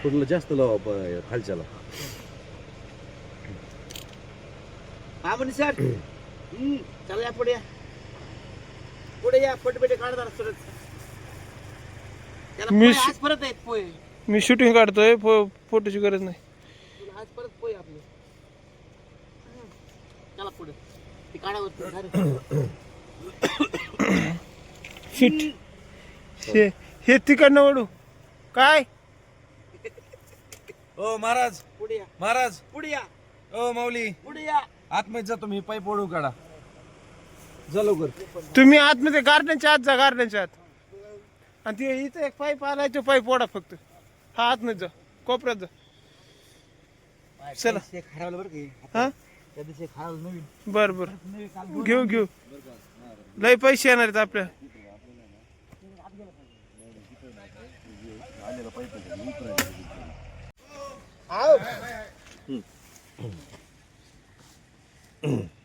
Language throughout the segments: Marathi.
कुठलं जास्त लावा खालच्याला. हा म्हणे सर. चला या पुढे या. पुढे या फोटो बिटे काढणार सरच. त्याला मी पोहे आज परत आहेत पोहे. मी शूटिंग काढतोय, फोटोची गरज नाही. तुला आज परत पोहे आपले. चला पुढे ते काढावं. शिट. हे तिकडनं वडू काय. ओ महाराज, पुढे या. महाराज, पुढे या. ओ माऊली, पुढे या. आतमध्ये जातो मी. पाईप ओढू काढा. जा लवकर. तुम्ही आतमध्ये गार्डनच्या आत जा, गार्डनच्या आत. आणि ते इथं एक पाईप आलाय, तो पाईप ओढा फक्त. हा आतमध्ये जा, कोपऱ्यात जा. चला. हरवलं बरं की. हा त्या दिवशी हरवलं नवीन. बर बर, नवीन काल घेऊ लय पैसे येणार आहेत आपल्या.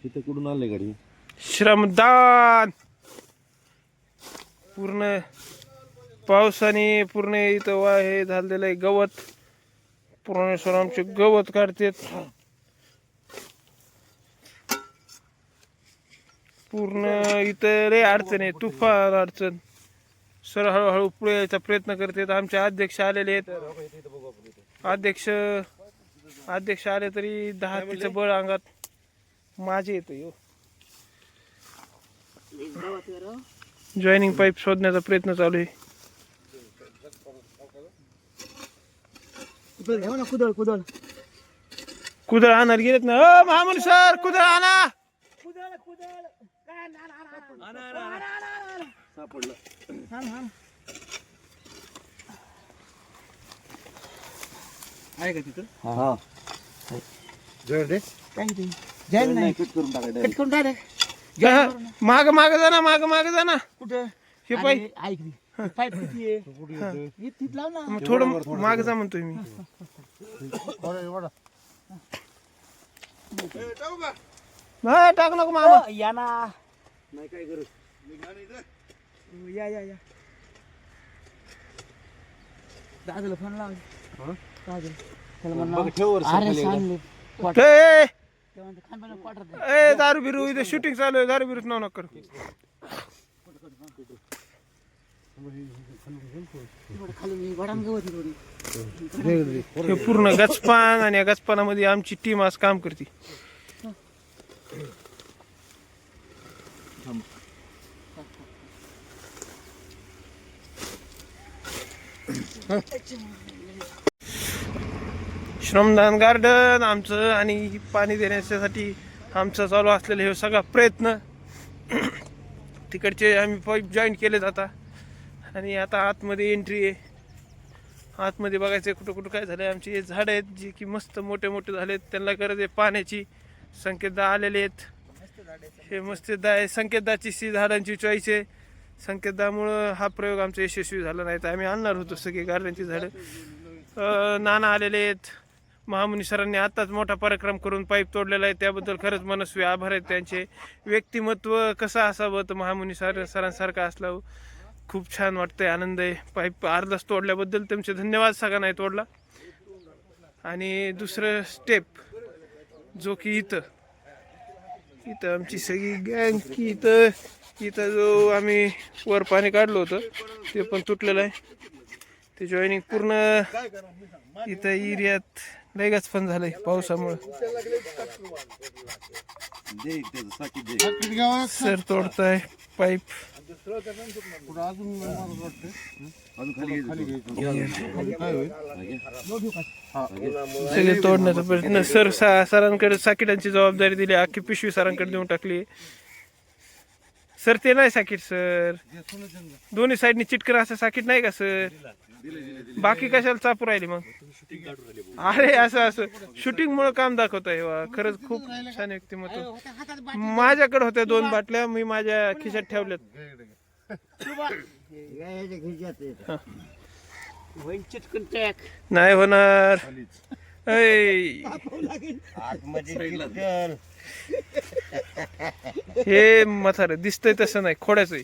इथे कुठून आले गाडी? श्रमदान. पूर्ण पावसाने पूर्ण इथं हे झालेलं आहे गवत. पुराणेश्वर आमचे गवत काढतात. पूर्ण इथं लय अडचण आहे, तुफान अडचण. सर हळूहळू पुढे यायचा प्रयत्न करतात. आमचे अध्यक्ष आलेले आहेत. अध्यक्ष आले तरी 10 बळ अंगात माझे येतं. जॉईनिंग पाईप शोधण्याचा प्रयत्न चालू आहे. घ्या ना कुदळ कुदळ. कुदळ आणायला गेलेत ना. ओ महामूल सर, कुदळ आणा. कुदळ कुदळ काय सापडलं. आहे का तिथं? हा जळ रे. काय ते जाईल नाही. कट करून टाकायचं. कट करून टाक. माग जा ना. कुठं हे पाईप ऐक पाईप किती आहे? तिथं लाव ना. मग थोडं माग जा म्हणतोय मी. नाही टाक नको मामा. या ना. नाही काय करू. या दादूला फोन लाव. दादू त्याला म्हणा ठेव वर अरे सांगले ए, ते म्हणते खानपान क्वार्टर दे. ए दारू बिरू इथे शूटिंग चालू आहे. दारू बिरूच नाव नका करू. खाली वडाम गवत थोडी. हे पूर्ण गचपान आणि या गचपानामध्ये आमची टीम आज काम करते. श्रमदान गार्डन आमचं आणि पाणी देण्यासाठी आमचा चालू असलेला हे सगळा प्रयत्न. तिकडचे आम्ही पाईप जॉईन केले आता. आणि आता आतमध्ये एंट्री आहे. आतमध्ये बघायचं कुठं कुठं काय झालं. आमचे हे झाडं आहेत जे की मस्त मोठे मोठे झालेत. त्यांना गरज आहे पाण्याची. संकेतदा आलेले आहेत. हे मस्तदा आहे. संकेतदाची झाडांची चॉईस आहे. संकेतदामुळं हा प्रयोग आमचा यशस्वी झाला नाही तर आम्ही आणणार होतो सगळी गार्डनची झाडं. नाना आलेले आहेत. महामुनी सरांनी आत्ताच मोठा पराक्रम करून पाईप तोडलेला आहे. त्याबद्दल खरंच मनस्वी आभार आहेत त्यांचे. व्यक्तिमत्व कसं असावं तर महामुनी सरांसारखं असलं. खूप छान वाटतंय, आनंद आहे. पाईप अर्धाच तोडल्याबद्दल तुमचे धन्यवाद. सगळा नाही तोडला. आणि दुसरं स्टेप जो की इथं आमची सगळी गँग की इथं जो आम्ही वर पाणी काढलं होतं ते पण तुटलेलं आहे. ते जॉईनिंग पूर्ण इथं एरियात लगेच पण झालंय पावसामुळे. सर तोडताय पाईप. सगळे तोडण्याचा प्रयत्न. सरांकडे साकीटांची जबाबदारी दिली. अख्खी पिशवी सरांकडे देऊन टाकली. सर ते नाही साकीट सर. दोन्ही साईडनी चिटकर असं साकीट नाही का सर. बाकी कशाला चापू राहिली मग. अरे असं शूटिंग मुळे काम दाखवत आहे. खरंच खूप छान व्यक्तिमत्व. माझ्याकडे होत्या 2 बाटल्या मी माझ्या खिशात ठेवल्यात. नाही होणार. हे म्हातारं दिसतंय तसं नाही, खोड्याच आहे.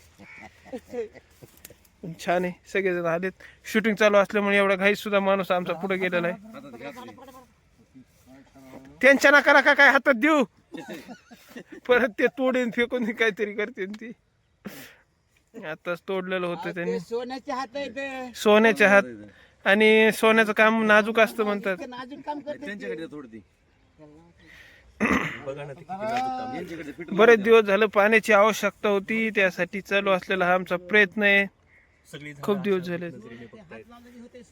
पण छान आहे, सगळेजण आलेत. शूटिंग चालू असल्यामुळे एवढा घाईत सुद्धा माणूस आमचा पुढे गेलेला आहे. त्यांच्या नका का काय हातात देऊ, परत ते तोडून फेकून काहीतरी करते ती. आताच तोडलेलं होतं त्यांनी. सोन्याचे हात आहेत, सोन्याचे हात, आणि सोन्याचं काम नाजूक असतं म्हणतात. नाजूक काम करते. त्यांच्याकडे थोडी ती बरेच दिवस झालं पाण्याची आवश्यकता होती, त्यासाठी चालू असलेला हा आमचा प्रयत्न आहे. खूप दिवस झाले.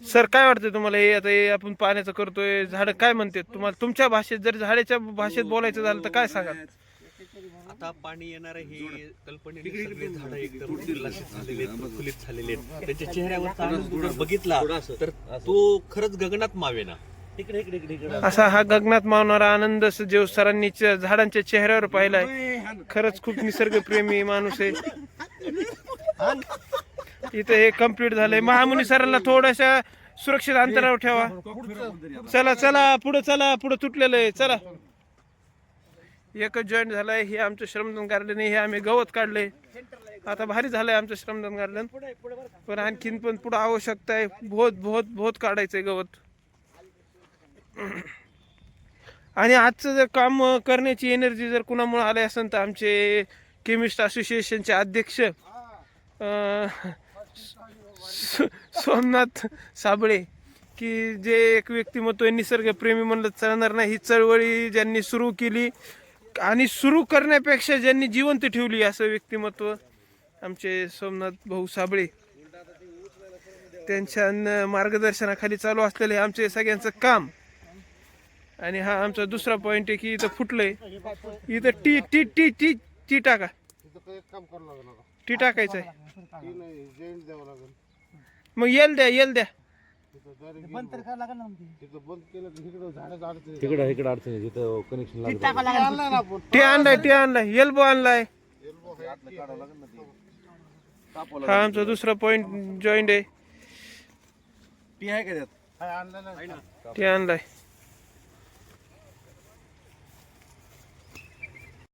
सर काय वाटतं तुम्हाला, हे आता हे आपण पाण्याचं करतोय, झाड काय म्हणते तुम्हाला तुमच्या भाषेत, जर झाडाच्या भाषेत बोलायचं झालं तर काय सांगाल? आता पाणी येणार ही कल्पनेने सगळे झाडं एकदम उल्हासित झालेले आहेत, प्रफुल्लित झालेले आहेत. त्यांच्या चेहऱ्यावरचा आनंद जर बघितला तर तो खरंच गगनात मावेना. असा हा गगनात मावणारा आनंद जो सरांनी झाडांच्या चेहऱ्यावर पाहिलाय. खरंच खूप निसर्गप्रेमी माणूस आहे. इथं हे कम्प्लीट झालंय. महामुनी सरांना थोड्याशा सुरक्षित अंतरावर ठेवा. चला चला पुढे, चला पुढे तुटलेलं आहे. चला, एकच जॉईंट झालाय. हे आमचं श्रमदान गार्डन आहे. हे आम्ही गवत काढले. आता भारी झालंय आमचं श्रमदान गार्डन, पण आणखीन पण पुढे आवश्यकता आहे. बहुत काढायचंय गवत. आणि आजचं जर काम करण्याची एनर्जी जर कुणामुळे आली असेल तर आमचे केमिस्ट असोसिएशनचे अध्यक्ष सोमनाथ साबळे, की जे एक व्यक्तिमत्व निसर्गप्रेमी म्हणलं चालणार नाही. ही चळवळी ज्यांनी सुरू केली आणि सुरू करण्यापेक्षा ज्यांनी जिवंत ठेवली, असं व्यक्तिमत्व आमचे सोमनाथ भाऊ साबळे. त्यांच्या मार्गदर्शनाखाली चालू असलेले आमचे सगळ्यांचं काम. आणि हा आमचा दुसरा पॉइंट आहे की इथं फुटलंय. इथं T T T T T टाका, टी टाकायचं आहे. मग येल द्या. तिकडे अडचण तिथं कनेक्शन टी आणलाय, एल्बो आणलाय. हा आमचा दुसरा पॉइंट जॉईंट आहे. ती आहे का त्यात? टी आणलाय.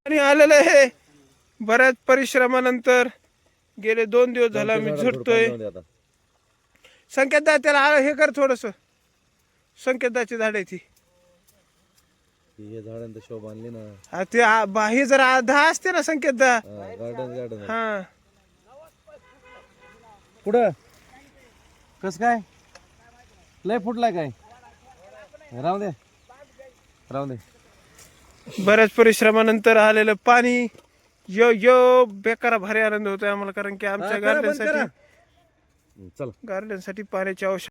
आणि आलेलं आहे बऱ्याच परिश्रमानंतर. गेले 2 दिवस झाला मी झटतोय. संकेतदा त्याला हे कर थोडस. संकेतदाची झाड आहे ती. झाडांचा शोभा आणली ना. ते हे जर 10 असते ना संकेतदा. गार्डन हा पुढं कस काय लय फुटलाय काय? राहू दे. बऱ्याच परिश्रमानंतर आलेलं पाणी. यो बेकार भारी आनंद होतोय आम्हाला, कारण की आमच्या गार्डनसाठी पाण्याची आवश्यकता